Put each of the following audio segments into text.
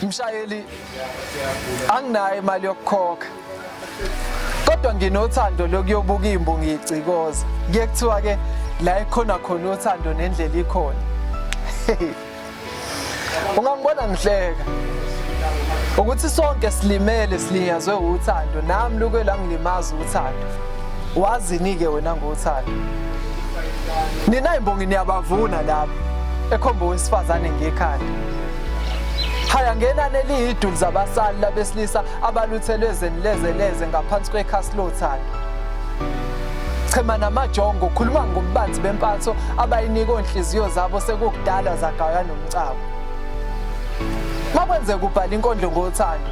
Mshayeli anginayo imali yokukhokha. Kodwa nginothando lokuyobuka imbongi icikoza. Kuye kuthiwa ke la ikhona khona uthando nendlela ikhona. Ungangibona ngihleka. Ukuthi sonke silimele silinyazwe uthando nami luke la ngilimaza uthando. Wazini ke wena ngothando. Nina imbongi niyabavuna lapha ekhomba wesifazane ngekhanda. Haya ngenani eliyiduli zabasali labesilisa abaluthelwe zenileze ngaphansi kwekhasi lothando. Chema namajongo khuluma ngobubanzi bempatho abayinika onhliziyo zabo sekukudala zagaya nomcabo. Makwenzeka ubhala inkondlo ngothando.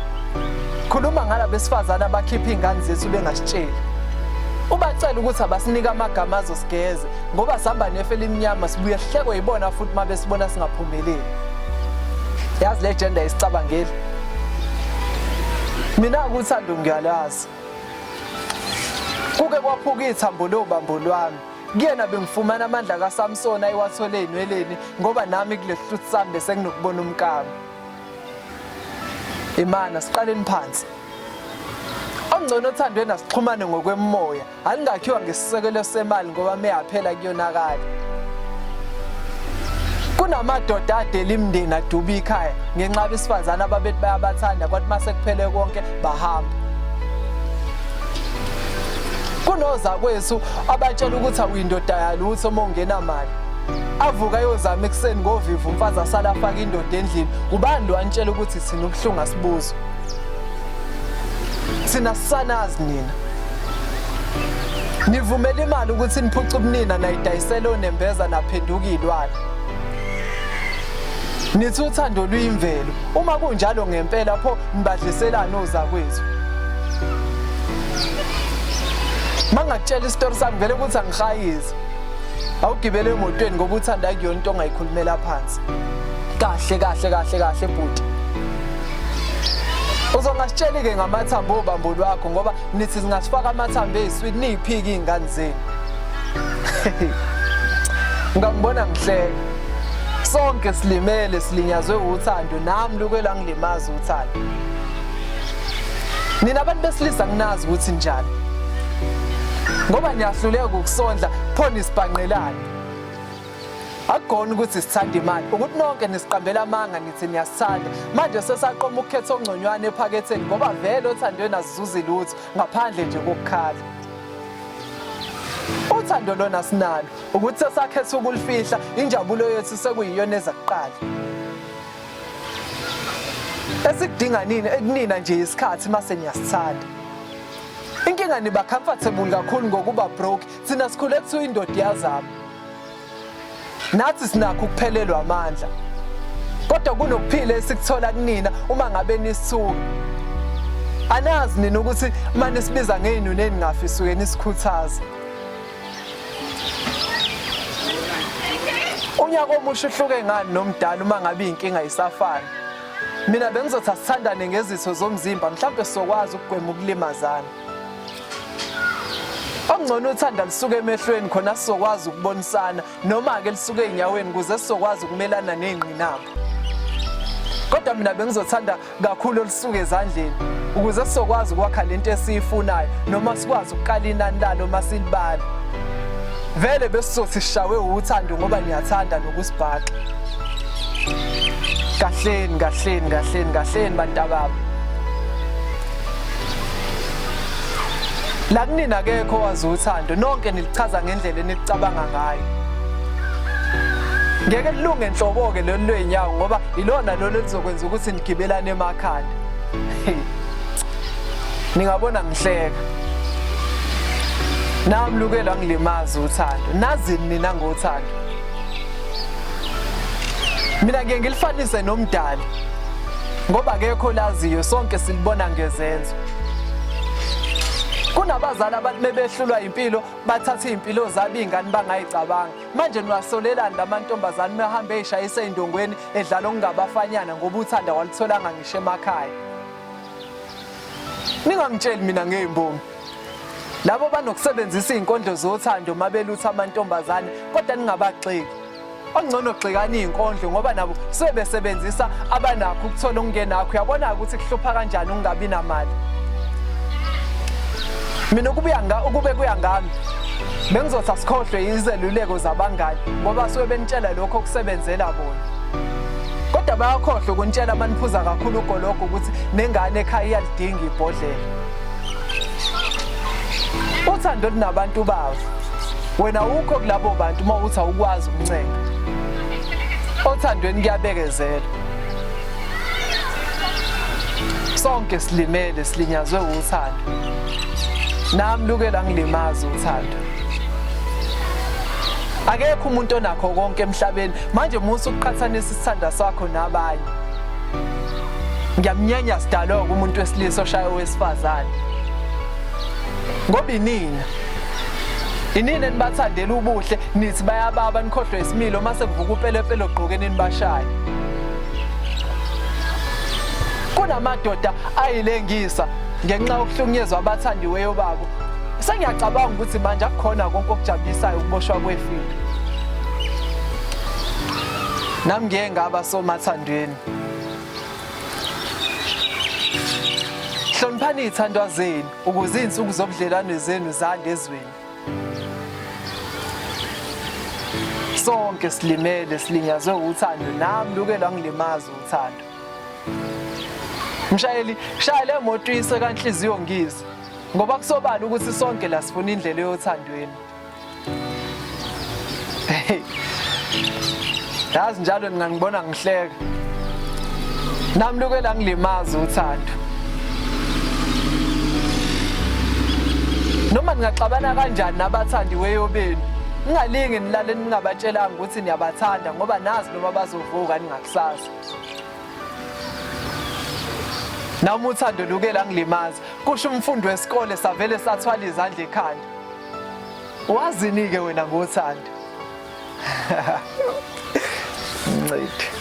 Khuluma ngalabesifazana abakhipha ingane zethu bengasitsheli. Ubacela ukuthi abasinika amagama azosigeze ngoba sihamba nefela iminyama sibuye sihlekwe yibona futhi mabesibona singaphumeleli. Yazi le agenda isicabangeli. Mina ukuthando ngiyalazi. Kuke kwaphuka ithambo lobambo lwami. Kuyena bengifumana amandla kaSamson ayiwathole enweleni ngoba nami kulehluthi sami bese nginokubona umkami. Imana siqaleni phansi. Ongcono othandweni asixhumane ngokwemoya. Alingakhiwa ngesisekelo semali ngoba meyaphela kuyonakala. Kunamadoda adela imndeni aduba ikhaya ngenxa besifazana ababethi bayabathanda kwathi mase kuphele konke bahamba. Kunoza kwethu abatshela ukuthi awuyindoda yalutho uma ungena mali. Avuka yozama ekseni ngovivu umfazi asala afaka indoda endlini. Ubani lo antshela ukuthi sina ubuhlungu asibuzo. Sina sisanazi nina. Nivumela imali ukuthi niphuce ubunina nayidayisela onembeza naphenduka ilwana. Nithi uthando luyimvelo. Uma kunjalo ngempela pho nibadliselana ozakwethu. Mangakutshela isitori sami vele ukuthi angihayizi. Awugibele emotweni ngoba uthanda akuyona into ongayikhulumela phansi. Kahle bhuti. Uzongasitsheli ke ngamathambo obambo lwakho ngoba nithi singasifaka amathambo eziswini niyiphika izingane zenu. Ngangibona ngihleka. Sonke silimele silinyazwe uthando nami luke la ngilimaza uthando. Nina abantu besilisa nginazi ukuthi njani. Ngoba niyahluleka ukusondla pho nisibhanqelana. Akugona ukuthi sithanda imali ukuthi nonke nisiqambela amanga nithi niyasithanda. Manje sesaqoma ukukhetha ongconywana ephaketheni ngoba vele othandweni asizuzi lutho ngaphandle nje kokukhala. Uthando lona sinalo ukuthi sesakhetha ukulifihla injabulo yethu sekuyiyona ezakuqala. Esikudinga nini ekunina nje isikhathi mase niyasithanda. Inkinga niba comfortable kakhulu ngokuba broke sina sikhule kuthiwa indoda yazama. Nathi sinakho ukuphelelwa amandla. Kodwa kunokuphila esikuthola kunina uma ngabe nisithuka. Anazi nina ukuthi manje sibiza ngeyinu neningafisa uke nisikhuthaze. Unyaka omusha uhluke ngani nomdala uma ngabe inkinga isafana. Mina bengizothi asithandane ngezitho zomzimba mhlawumbe sizokwazi ukugwema ukulimazana. Ongcono uthanda lisuke emehlweni khona sizokwazi ukubonisana noma ke lisuke enyaweni ukuze sizokwazi ukumelana nezingqinamba. Kodwa mina bengizothanda kakhulu olisuke ezandleni ukuze sizokwazi ukwakha lento esiyifunayo noma sikwazi ukuqala inani lalo masilibala. Vele besizothi sishawe uthando ngoba niyathanda nokusibhaqa. Kahleni bantabami. La kunina akekho wazi uthando nonke nilichaza ngendlela enicabanga ngayo. Ngeke lilunge enhlobo ke lolu lwenyawo ngoba ilona lolo lizokwenza ukuthi nigibelane emakhanda. Ningabona ngihleka. Nami luke la ngilimaza uthando. Nazini nina ngothando. Mina ngeke ngilifanise nomdali. Ngoba akekho laziyo sonke silibona ngezenzo. Kunabazali abathi bebehlulwa impilo bathatha impilo zabo izingane bangayicabanga. Manje niwasolelani lamantombazane mehambe eshayisa indongweni edlala okungabafanyana ngoba uthanda walitholanga ngisho emakhaya. Ningangitsheli mina ngezimbongi. Labo banokusebenzisa izinkondlo zothando mabelutha amantombazane kodwa ningabagxeki. ongcono gxikana izinkondlo ngoba nabo sebesebenzisa abanakho ukuthola okungenakho. Uyabona ukuthi kuhlupha kanjani ungabi namali. Mina ukube kuya ngami bengizothi asikhohlwe izeluleko zabangani ngoba suke benitshela lokho okusebenzela bona. Kodwa bayakhohlwa ukunitshela maniphuza kakhulu ugoloko ukuthi nengane ekhaya iyalidinga ibhodlela. Uthando lunabantu bawo. Wena ukho kulabo bantu uma uthi awukwazi ukuncenga. Othandweni kuyabekezela. Sonke silimele silinyazwe uthando. Nami lukela ngilimaza uthando. Akekho umuntu onakho konke emhlabeni manje musu ukuqhathanisa isithanda sakho nabanye. Ngiyamnyanya sidalwa umuntu wesilisa oshaya owesifazane. Ngoba inini enibathandela ubuhle nithi bayababa nikhohlwe isimilo mase kuvuka upelepele ogqokeni nibashaye. Kunamadoda ayilengisa ngenxa yokuhlukunyezwa abathandiweyo babo. Sengiyacabanga ukuthi manje akukhona konke okujabulisayo ukuboshwa kwefili. Nami ngeke ngaba somathandweni. Hloniphani izithandwa zenu ukuze izinsuku zobudlelwane zenu zande ezweni. Sonke silimele silinyazwe uthando nami lukela ngilimaza uthando. Mshayeli, shaya le moto ise kanhliziyo ngize ngoba kusobala ukuthi sonke la sifuna indlela yothandweni. Yazi njalo ngangibona ngihleka. Nami lukela ngilimaza uthando. Noma ningaxabana kanjani nabathandiweyo benu, ningalingi nilale ningabatshelanga ukuthi niyabathanda ngoba nazi noma bazovuka ningakusasa. Nami uthando lukela ngilimaza kusho umfundi wesikole savele sathwala izandla ekhanda. Wazini ke wena ngothando. Mncedy.